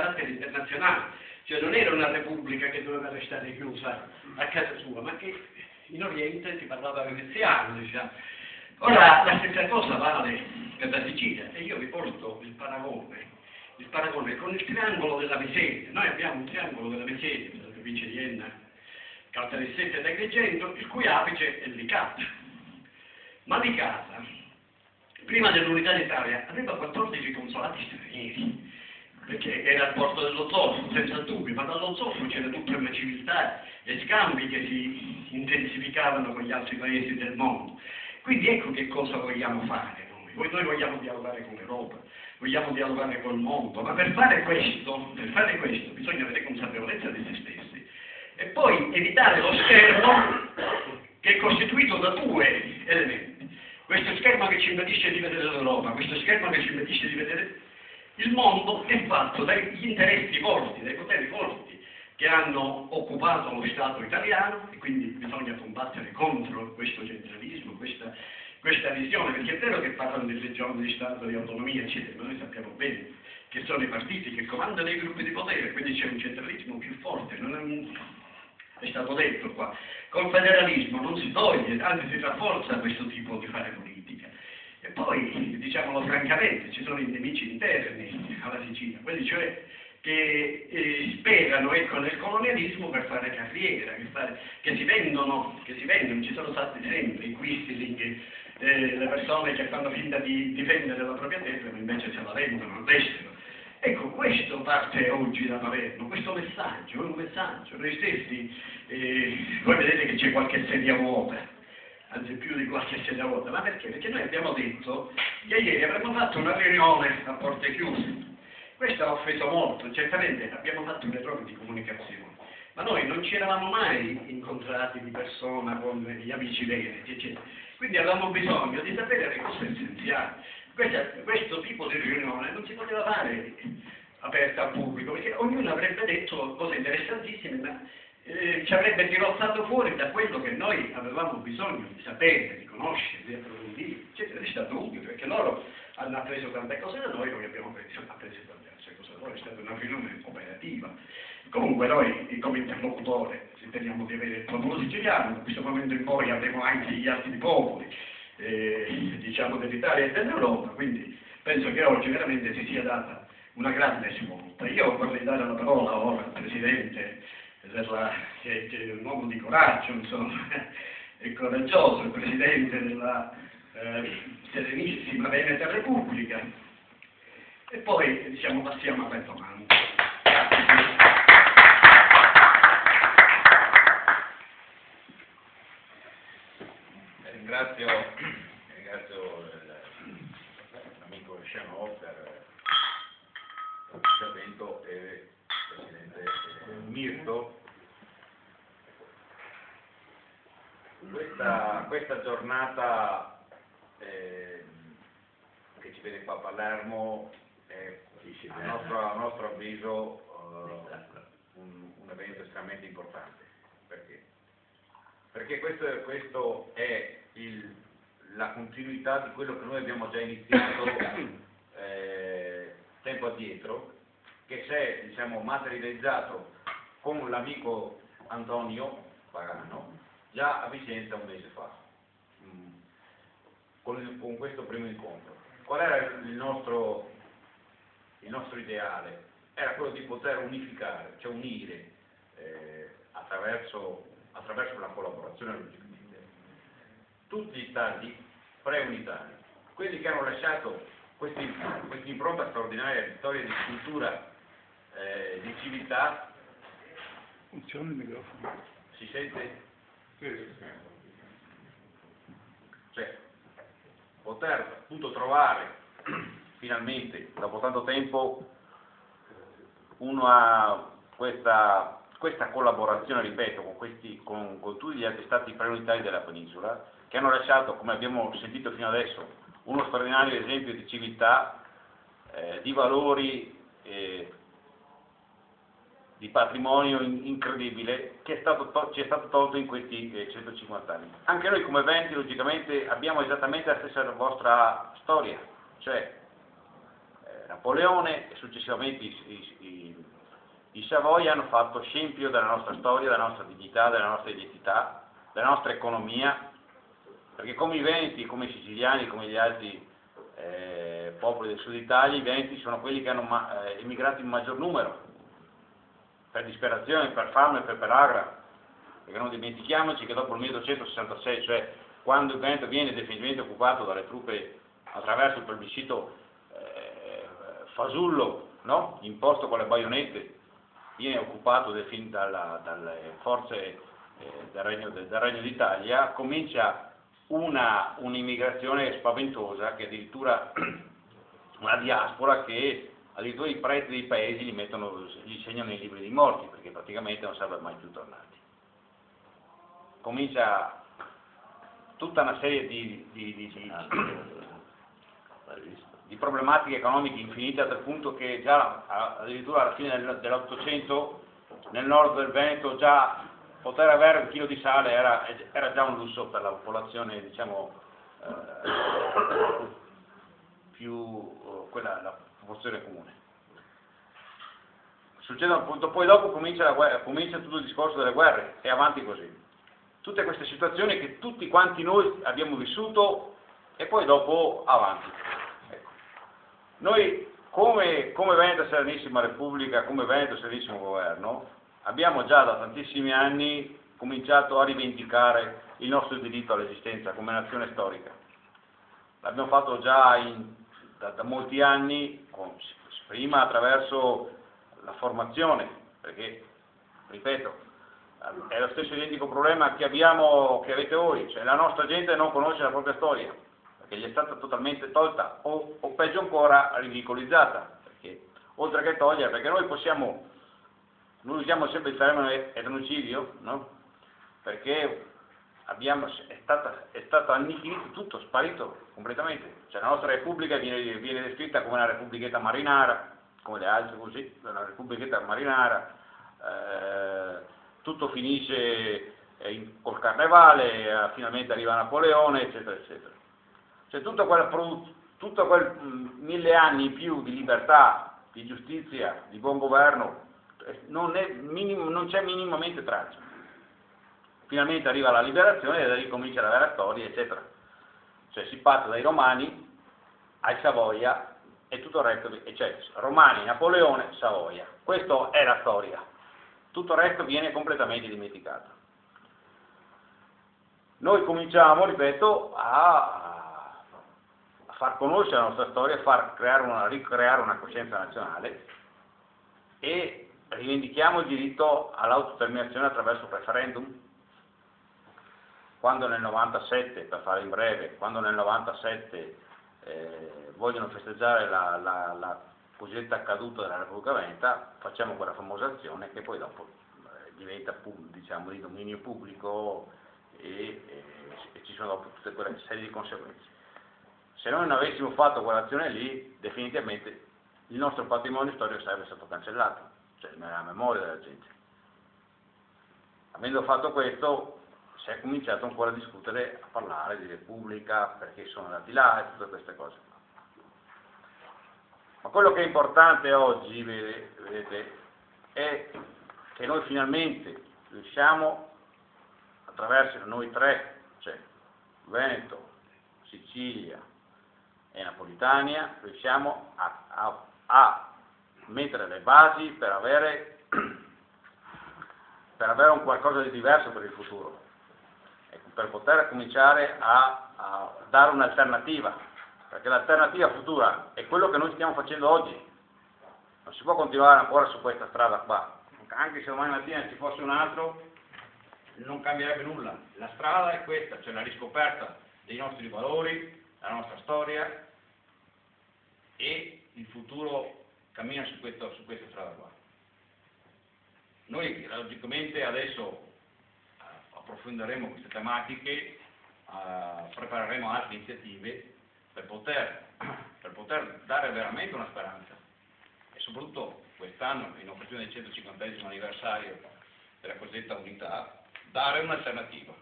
carattere internazionale, cioè non era una repubblica che doveva restare chiusa a casa sua, ma che in Oriente si parlava veneziano, diciamo. Ora la stessa cosa vale per la Sicilia e io vi porto il paragone con il triangolo della Mesete. Noi abbiamo un triangolo della Mesete, nella provincia di Enna, Caltanissetta ed Agrigento, il cui apice è Licata. Ma Licata, prima dell'unità d'Italia, aveva 14 consolati stranieri, perché era al porto dello Zolfo, senza dubbio, ma dallo Zolfo c'era tutta una civiltà e scambi che si intensificavano con gli altri paesi del mondo. Quindi ecco che cosa vogliamo fare noi. Noi vogliamo dialogare con l'Europa, vogliamo dialogare col mondo, ma per fare questo bisogna avere consapevolezza di se stessi e poi evitare lo schermo che è costituito da due elementi. Questo schermo che ci impedisce di vedere l'Europa, questo schermo che ci impedisce di vedere il mondo è fatto dagli interessi forti, dai poteri forti che hanno occupato lo Stato italiano e quindi bisogna combattere contro questo centralismo, questa visione, perché è vero che parlano di regione, di Stato, di autonomia, eccetera, ma noi sappiamo bene che sono i partiti che comandano i gruppi di potere, quindi c'è un centralismo più forte, è stato detto qua. Col federalismo non si toglie, anzi si rafforza questo tipo di fare politica. E poi, diciamolo francamente, ci sono i nemici interni alla Sicilia, quelli cioè che sperano nel colonialismo per fare carriera, che si vendono, ci sono stati sempre i Quisling, le persone che fanno finta di difendere la propria terra, ma invece se la vendono all'estero. Ecco, questo parte oggi da Palermo, questo messaggio è un messaggio. Noi stessi, voi vedete che c'è qualche sedia vuota, anzi più di qualche sedia vuota, ma perché? Perché noi abbiamo detto che ieri avremmo fatto una riunione a porte chiuse. Questo ha offeso molto, certamente abbiamo fatto un errore di comunicazione, ma noi non ci eravamo mai incontrati di persona con gli amici veneti, eccetera. Quindi avevamo bisogno di sapere le cose essenziali. Questo tipo di riunione non si poteva fare aperta al pubblico, perché ognuno avrebbe detto cose interessantissime, ma ci avrebbe tirozzato fuori da quello che noi avevamo bisogno di sapere, di conoscere, di approfondire, eccetera. È stato utile, perché loro hanno appreso tante cose da noi abbiamo appreso tante altre cose da loro, è stata una riunione operativa. Comunque noi, come interlocutore, riteniamo di avere il popolo siciliano, da questo momento in poi avremo anche gli altri popoli, diciamo dell'Italia e dell'Europa, quindi penso che oggi veramente si sia data una grande svolta. Io vorrei dare la parola ora al Presidente, che è un uomo di coraggio, insomma, è coraggioso, il Presidente della Serenissima Veneta Repubblica, e poi diciamo passiamo alle domande. Ringrazio l'amico Scianò per l'intervento e il Presidente Mirto. Questa giornata che ci vede qua a Palermo è a nostro avviso un evento estremamente importante. Perché? Perché questo è la continuità di quello che noi abbiamo già iniziato tempo addietro, che si è, diciamo, materializzato con l'amico Antonio Pagano già a Vicenza un mese fa, con questo primo incontro. Qual era il nostro ideale? Era quello di poter unificare, cioè unire attraverso la collaborazione, logicamente, tutti gli stati preunitari, quelli che hanno lasciato questa impronta straordinaria di storia, di cultura, di civiltà. Funziona il microfono? Si sente? Cioè, poter appunto trovare finalmente, dopo tanto tempo, questa collaborazione, ripeto, con tutti gli altri stati preunitari della penisola, che hanno lasciato, come abbiamo sentito fino adesso, uno straordinario esempio di civiltà, di valori, di patrimonio incredibile che ci è stato tolto in questi 150 anni. Anche noi come Veneti, logicamente, abbiamo esattamente la stessa vostra storia, cioè Napoleone e successivamente i i Savoia hanno fatto scempio della nostra storia, della nostra dignità, della nostra identità, della nostra economia, perché come i Veneti, come i siciliani, come gli altri popoli del sud Italia, i Veneti sono quelli che hanno emigrato in maggior numero, per disperazione, per fame e per pelagra, perché non dimentichiamoci che dopo il 1266, cioè quando il Veneto viene definitivamente occupato dalle truppe attraverso il plebiscito fasullo, no? Imposto con le baionette, viene occupato dalle forze del Regno d'Italia, comincia un'immigrazione spaventosa, che addirittura una diaspora che addirittura i preti dei paesi gli segnano nei libri dei morti, perché praticamente non sarebbero mai più tornati. Comincia tutta una serie di problematiche economiche infinite, a tal punto che già addirittura alla fine dell'Ottocento nel nord del Veneto già poter avere un chilo di sale era già un lusso per la popolazione, diciamo, la popolazione comune. Succede appunto, poi dopo comincia tutto il discorso delle guerre e avanti così. Tutte queste situazioni che tutti quanti noi abbiamo vissuto e poi dopo avanti. Ecco. Noi come Veneto Serenissima Repubblica, come Veneto Serenissimo Governo, abbiamo già da tantissimi anni cominciato a rivendicare il nostro diritto all'esistenza come nazione storica. L'abbiamo fatto già da molti anni, prima attraverso la formazione, perché, ripeto, è lo stesso identico problema che avete voi, cioè la nostra gente non conosce la propria storia, perché gli è stata totalmente tolta o peggio ancora ridicolizzata, perché oltre che togliere, perché noi usiamo sempre il termine etnocidio, no? Perché è stato annichilito tutto, sparito completamente, cioè la nostra Repubblica viene descritta come una repubblichetta marinara, come le altre così, una repubblichetta marinara, tutto finisce col carnevale, finalmente arriva Napoleone, eccetera, eccetera. Cioè tutto quel 1000 anni in più di libertà, di giustizia, di buon governo, non c'è minimamente traccia. Finalmente arriva la liberazione e da lì comincia la vera storia, eccetera. Cioè si parte dai Romani ai Savoia e tutto il resto, cioè Romani, Napoleone, Savoia. Questa è la storia. Tutto il resto viene completamente dimenticato. Noi cominciamo, ripeto, a far conoscere la nostra storia, a ricreare una coscienza nazionale e rivendichiamo il diritto all'autodeterminazione attraverso il referendum. Quando nel 97, per fare in breve, quando nel 97 vogliono festeggiare la cosiddetta caduta della Repubblica Veneta, facciamo quella famosa azione che poi dopo diventa, diciamo, di dominio pubblico e ci sono dopo tutte quelle serie di conseguenze. Se noi non avessimo fatto quell'azione lì, definitivamente il nostro patrimonio storico sarebbe stato cancellato, cioè nella memoria della gente. Avendo fatto questo, si è cominciato ancora a discutere, a parlare di Repubblica, perché sono andati là e tutte queste cose. Ma quello che è importante oggi, vedete, è che noi finalmente riusciamo, attraverso noi tre, cioè Veneto, Sicilia e Napolitania, riusciamo a mettere le basi per avere un qualcosa di diverso per il futuro, per poter cominciare a dare un'alternativa, perché l'alternativa futura è quello che noi stiamo facendo oggi. Non si può continuare ancora su questa strada qua, anche se domani mattina ci fosse un altro, non cambierebbe nulla. La strada è questa, cioè la riscoperta dei nostri valori, la nostra storia, e il futuro cammina su questa strada qua. Noi logicamente adesso approfondiremo queste tematiche, prepareremo altre iniziative per poter dare veramente una speranza, e soprattutto quest'anno, in occasione del 150° anniversario della cosiddetta unità, dare un'alternativa.